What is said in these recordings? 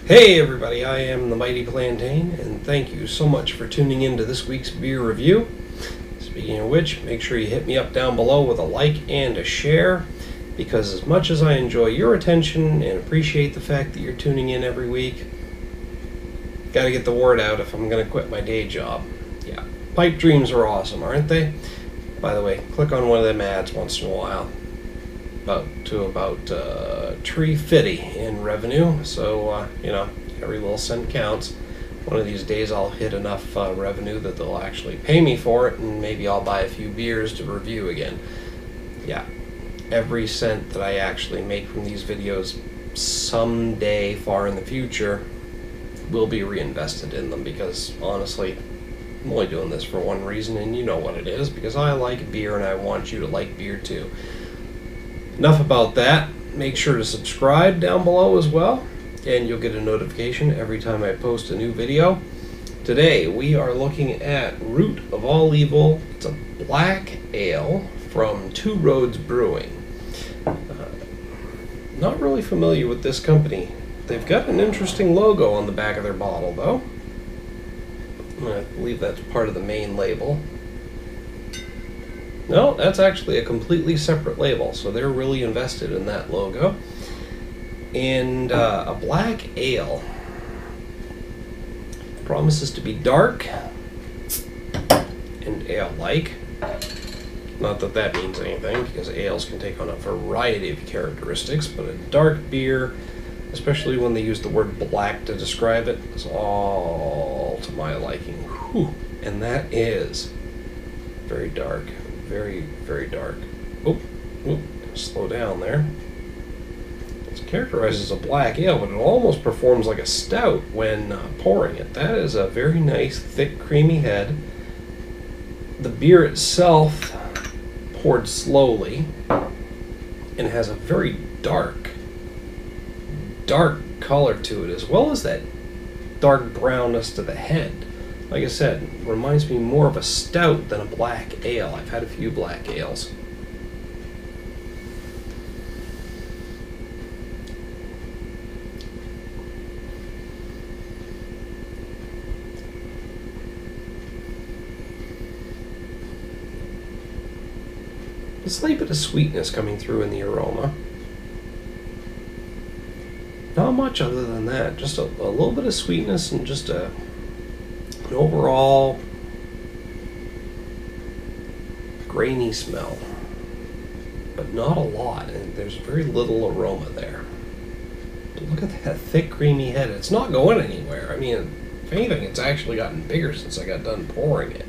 Hey everybody, I am the Mighty Plantain, and thank you so much for tuning in to this week's beer review. Speaking of which, make sure you hit me up down below with a like and a share, because as much as I enjoy your attention and appreciate the fact that you're tuning in every week, gotta get the word out if I'm gonna quit my day job. Yeah, pipe dreams are awesome, aren't they? By the way, click on one of them ads once in a while. About $350 in revenue, so every little cent counts. One of these days I'll hit enough revenue that they'll actually pay me for it, and maybe I'll buy a few beers to review again. Yeah, every cent that I actually make from these videos someday far in the future will be reinvested in them, because honestly, I'm only doing this for one reason, and you know what it is, because I like beer and I want you to like beer too. Enough about that. Make sure to subscribe down below as well, and you'll get a notification every time I post a new video. Today we are looking at Root of All Evil. It's a black ale from Two Roads Brewing. Not really familiar with this company. They've got an interesting logo on the back of their bottle though. I believe that's part of the main label. No, that's actually a completely separate label, so they're really invested in that logo. And a black ale. Promises to be dark and ale-like. Not that that means anything, because ales can take on a variety of characteristics, but a dark beer, especially when they use the word black to describe it, is all to my liking. Whew. And that is very dark. Very, very dark. Oop, slow down there. It's characterized as a black ale, but it almost performs like a stout when pouring it. That is a very nice, thick, creamy head. The beer itself poured slowly and has a very dark color to it, as well as that dark brownness to the head. Like I said, reminds me more of a stout than a black ale. I've had a few black ales. A slight bit of sweetness coming through in the aroma. Not much other than that. Just a little bit of sweetness and just an overall grainy smell, but not a lot, and there's very little aroma there. But look at that thick, creamy head. It's not going anywhere. I mean, if anything, it's actually gotten bigger since I got done pouring it.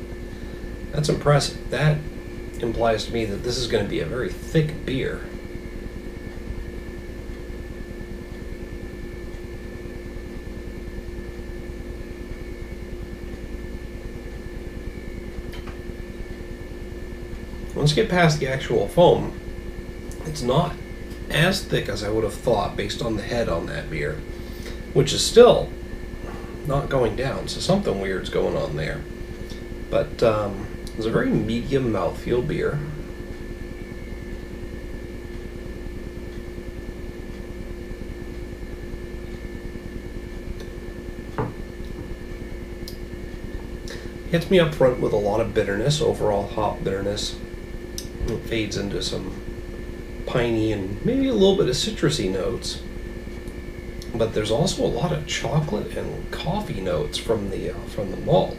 That's impressive. That implies to me that this is going to be a very thick beer. Once you get past the actual foam, it's not as thick as I would have thought based on the head on that beer, which is still not going down, so something weird's going on there. But it's a very medium mouthfeel beer. Hits me up front with a lot of bitterness, overall hop bitterness. It fades into some piney and maybe a little bit of citrusy notes, but there's also a lot of chocolate and coffee notes from the malt.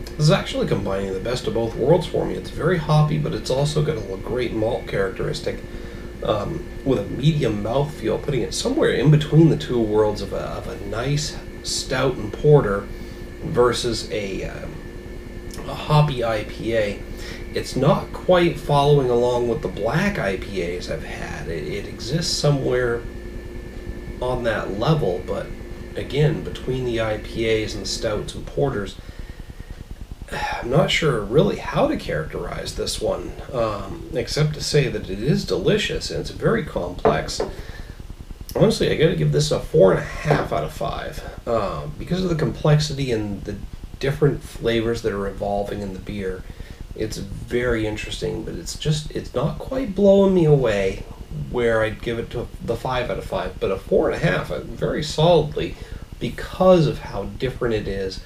This is actually combining the best of both worlds for me. It's very hoppy, but it's also got a great malt characteristic. With a medium mouthfeel, putting it somewhere in between the two worlds of a nice stout and porter versus a hoppy IPA. It's not quite following along with the black IPAs I've had. It exists somewhere on that level, but again, between the IPAs and the stouts and porters, I'm not sure really how to characterize this one, except to say that it is delicious and it's very complex. Honestly, I gotta give this a 4.5 out of 5 because of the complexity and the different flavors that are evolving in the beer. It's very interesting, but it's not quite blowing me away where I'd give it to the 5 out of 5, but a 4.5, very solidly, because of how different it is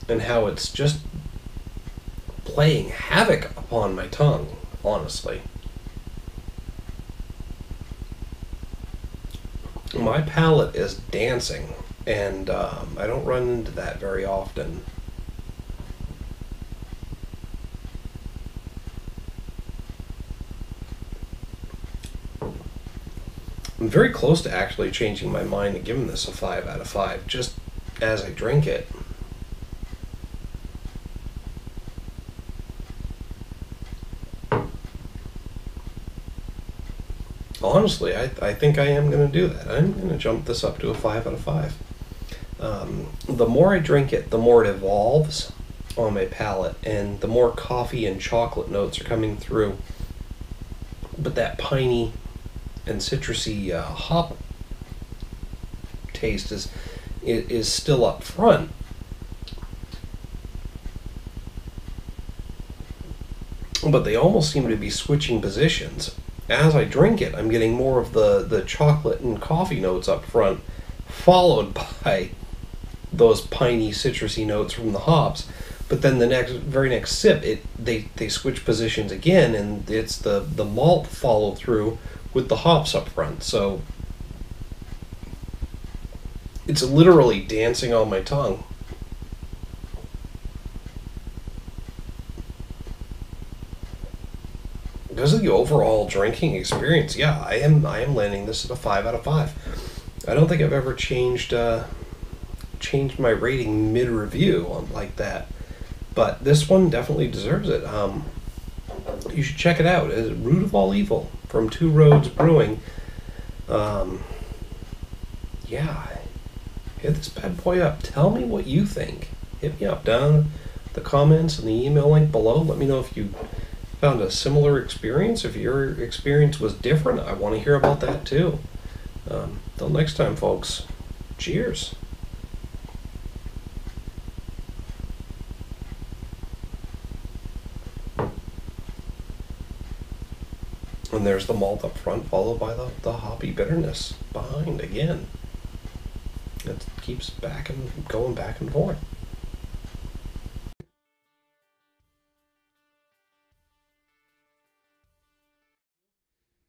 and how it's just playing havoc upon my tongue, honestly. My palate is dancing, and I don't run into that very often. I'm very close to actually changing my mind and giving this a 5 out of 5 just as I drink it. Honestly, I think I am going to do that. I'm going to jump this up to a 5 out of 5. The more I drink it, the more it evolves on my palate, and the more coffee and chocolate notes are coming through. But that piney and citrusy hop taste is still up front. But they almost seem to be switching positions. As I drink it, I'm getting more of the chocolate and coffee notes up front, followed by those piney, citrusy notes from the hops. But then the very next sip, they switch positions again, and it's the malt follow through with the hops up front. So it's literally dancing on my tongue. Because of the overall drinking experience, yeah, I am landing this at a 5 out of 5. I don't think I've ever changed my rating mid review on like that, but this one definitely deserves it. You should check it out. It's Root of All Evil from Two Roads Brewing. Um, yeah, hit this bad boy up. Tell me what you think. Hit me up down in the comments and the email link below. Let me know if you found a similar experience. If your experience was different, I want to hear about that too. Till next time, folks. Cheers. And there's the malt up front, followed by the hoppy bitterness behind again. It keeps going back and forth.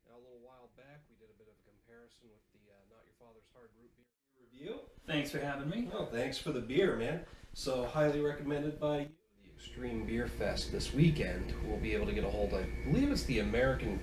Now, a little while back, we did a bit of a comparison with the Not Your Father's Hard Root Beer review. Thanks for having me. Well, thanks for the beer, man. So, highly recommended by you. The Extreme Beer Fest this weekend. We'll be able to get a hold of, I believe it's the American